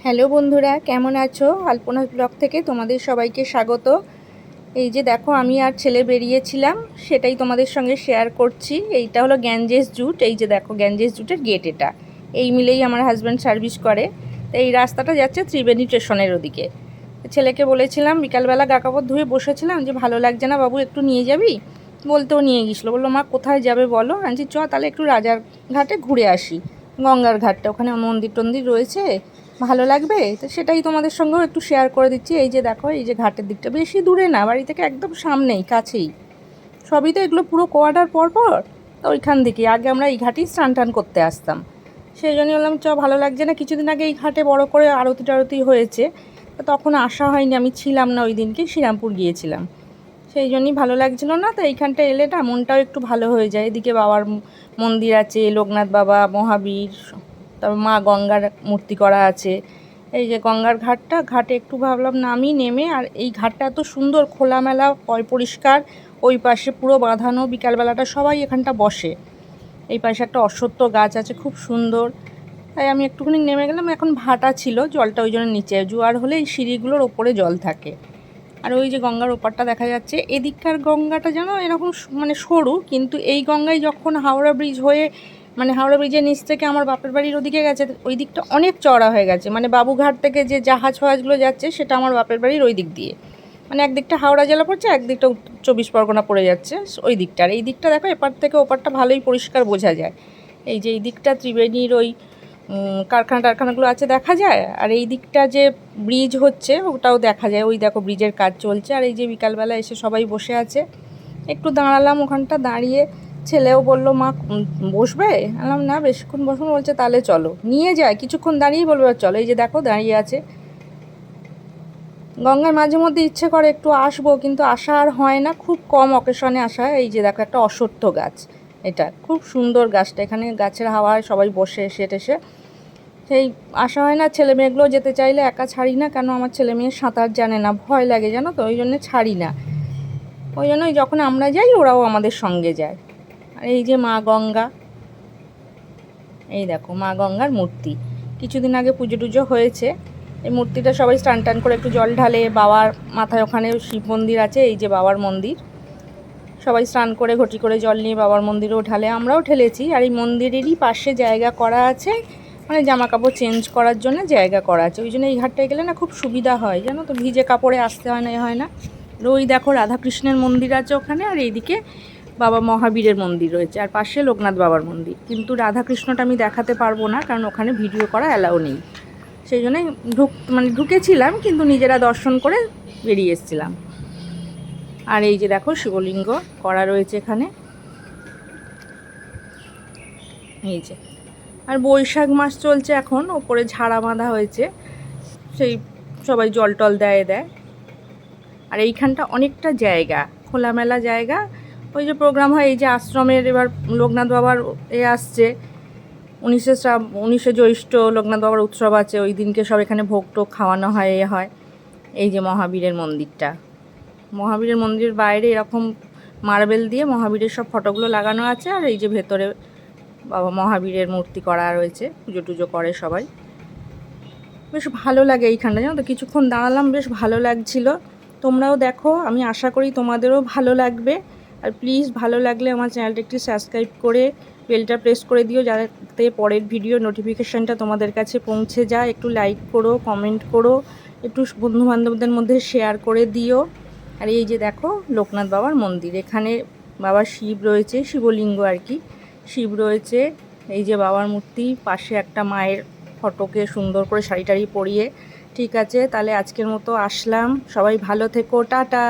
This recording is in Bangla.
হ্যালো বন্ধুরা, কেমন আছো? আলপনা ব্লগ থেকে তোমাদের সবাইকে স্বাগত। এই যে দেখো, আমি আর ছেলে বেরিয়েছিলাম, সেটাই তোমাদের সঙ্গে শেয়ার করছি। এইটা হলো গ্যাঞ্জেস জুট। এই যে দেখো, গ্যাঞ্জেস জুটের গেট এটা। এই মিলেই আমার হাজব্যান্ড সার্ভিস করে। তো এই রাস্তাটা যাচ্ছে ত্রিবেণী স্টেশনের ওদিকে। ছেলেকে বলেছিলাম, বিকালবেলা গা কাপড় ধুয়ে বসেছিলাম, যে ভালো লাগছে না বাবু, একটু নিয়ে যাবি? বলতেও নিয়ে গেছিলো। বললো মা কোথায় যাবে বলো। আমি চ তাহলে একটু রাজার ঘাটে ঘুরে আসি, গঙ্গার ঘাটটা, ওখানে মন্দির টন্দির রয়েছে, ভালো লাগবে। তো সেটাই তোমাদের সঙ্গেও একটু শেয়ার করে দিচ্ছি। এই যে দেখো, এই যে ঘাটের দিকটা বেশি দূরে না, বাড়ি থেকে একদম সামনেই, কাছেই। সবই তো এগুলো পুরো কোয়ার্টার পর পর। তো ওইখান থেকে আগে আমরা এই ঘাটেই স্নান টান করতে আসতাম। সেই জন্যই বললাম চ, ভালো লাগছে না। কিছুদিন আগে এই ঘাটে বড় করে আরতি টারতি হয়েছে, তখন আসা হয়নি, আমি ছিলাম না ওই দিনকে, শ্রীরামপুর গিয়েছিলাম। সেই জন্যই ভালো লাগছিলো না। তো এইখানটা এলে না মনটাও একটু ভালো হয়ে যায়। এদিকে বাবার মন্দির আছে, লোকনাথ বাবা, মহাবীর, তারপর মা গঙ্গার মূর্তি করা আছে। এই যে গঙ্গার ঘাটটা, ঘাটে একটু ভাবলাম নামি, নেমে। আর এই ঘাটটা এত সুন্দর, খোলামেলা, পরিষ্কার। ওই পাশে পুরো বাঁধানো, বিকালবেলাটা সবাই এখানটা বসে। এই পাশে একটা অশ্বত্থ গাছ আছে, খুব সুন্দর। তাই আমি একটুখানি নেমে গেলাম। এখন ভাটা ছিল, জলটা ওই জন্য নিচে, জোয়ার হলে এই সিঁড়িগুলোর ওপরে জল থাকে। আর ওই যে গঙ্গার ওপারটা দেখা যাচ্ছে, এদিককার গঙ্গাটা যেন এরকম মানে সরু, কিন্তু এই গঙ্গায় যখন হাওড়া ব্রিজ হয়ে, মানে হাওড়া ব্রিজের নিচ থেকে আমার বাপের বাড়ির ওদিকে গেছে, ওই দিকটা অনেক চওড়া হয়ে গেছে। মানে বাবুঘাট থেকে যে জাহাজ ফাহাজগুলো যাচ্ছে, সেটা আমার বাপের বাড়ির ওই দিক দিয়ে, মানে একদিকটা হাওড়া জেলা পড়ছে, একদিকটা 24 পরগনা পড়ে যাচ্ছে ওই দিকটা। আর এই দিকটা দেখো, এপার থেকে ওপারটা ভালোই পরিষ্কার বোঝা যায়। এই যে এই দিকটা ত্রিবেণীর ওই কারখানা টারখানাগুলো আছে, দেখা যায়। আর এই দিকটা যে ব্রিজ হচ্ছে, ওটাও দেখা যায়। ওই দেখো, ব্রিজের কাজ চলছে। আর এই যে বিকালবেলা এসে সবাই বসে আছে, একটু দাঁড়ালাম ওখানটা, দাঁড়িয়ে ছেলেও বলল মা বসবে। বললাম না, বেশিক্ষণ বসবো। বলছে তাহলে চলো, নিয়ে যায়। কিছুক্ষণ দাঁড়িয়েই বলবে চলো। এই যে দেখো, দাঁড়িয়ে আছে। গঙ্গায় মাঝে মধ্যে ইচ্ছে করে একটু আসবো, কিন্তু আসা আর হয় না, খুব কম অকেশনে আসা হয়। এই যে দেখো, একটা অশ্বত্থ গাছ, এটা খুব সুন্দর গাছটা। এখানে গাছের হাওয়ায় সবাই বসে এসে টেসে, সেই আসা হয় না। ছেলে মেয়েগুলো যেতে চাইলে একা ছাড়ি না, কেন আমার ছেলে মেয়ে সাঁতার জানে না, ভয় লাগে জানো তো, ওই জন্য ছাড়ি না। ওই জন্যই যখন আমরা যাই, ওরাও আমাদের সঙ্গে যায়। আর এই যে মা গঙ্গা, এই দেখো মা গঙ্গার মূর্তি। কিছুদিন আগে পুজো টুজো হয়েছে। এই মূর্তিটা সবাই স্নান টান করে একটু জল ঢালে। বাবার মাথায় ওখানে শিব মন্দির আছে, এই যে বাবার মন্দির। সবাই স্নান করে ঘটি করে জল নিয়ে বাবার মন্দিরেও ঢালে, আমরাও ঢেলেছি। আর এই মন্দিরেরই পাশে জায়গা করা আছে, মানে জামা কাপড় চেঞ্জ করার জন্য জায়গা করা আছে। ওই জন্য এই ঘাটটায় গেলে না খুব সুবিধা হয়, জানো তো, ভিজে কাপড়ে আসতে হয় না, হয় না। ওই দেখো, রাধাকৃষ্ণের মন্দির আছে ওখানে। আর এইদিকে বাবা মহাবীরের মন্দির রয়েছে, আর পাশে লোকনাথ বাবার মন্দির। কিন্তু রাধাকৃষ্ণটা আমি দেখাতে পারবো না, কারণ ওখানে ভিডিও করা অ্যালাউ নেই। সেই জন্যই ঢুকেছিলাম, কিন্তু নিজেরা দর্শন করে বেরিয়ে এসেছিলাম। আর এই যে দেখো, শিবলিঙ্গ করা রয়েছে এখানে, এই যে। আর বৈশাখ মাস চলছে এখন, ওপরে ঝাড়া বাঁধা হয়েছে, সেই সবাই জল টল দেয়। আর এইখানটা অনেকটা জায়গা, খোলামেলা জায়গা। ওই যে প্রোগ্রাম হয়, এই যে আশ্রমের এবার লোকনাথ বাবার আসছে, 19শে জ্যৈষ্ঠ লোকনাথ বাবার উৎসব আছে। ওই দিনকে সব এখানে ভোগ টোগ খাওয়ানো হয়, হয়। এই যে মহাবীরের মন্দিরটা, মহাবীরের মন্দিরের বাইরে এরকম মার্বেল দিয়ে মহাবীরের সব ফটোগুলো লাগানো আছে। আর এই যে ভেতরে বাবা মহাবীরের মূর্তি করা রয়েছে, পুজো টুজো করে সবাই। বেশ ভালো লাগে এইখানটা, জানো তো। কিছুক্ষণ দাঁড়ালাম, বেশ ভালো লাগছিল। তোমরাও দেখো, আমি আশা করি তোমাদেরও ভালো লাগবে। আর প্লিজ, ভালো লাগলে আমার চ্যানেলটা একটু সাবস্ক্রাইব করে বেলটা প্রেস করে দিও, যাতে পরের ভিডিও নোটিফিকেশানটা তোমাদের কাছে পৌঁছে যায়। একটু লাইক করো, কমেন্ট করো, একটু বন্ধুবান্ধবদের মধ্যে শেয়ার করে দিও। আর এই যে দেখো, লোকনাথ বাবার মন্দির। এখানে বাবার শিব রয়েছে, শিবলিঙ্গ আর কি, শিব রয়েছে। এই যে বাবার মূর্তি, পাশে একটা মায়ের ফটোকে সুন্দর করে শাড়ি টাড়ি পরিয়ে। ঠিক আছে, তাহলে আজকের মতো আসলাম। সবাই ভালো থেকো, টাটা।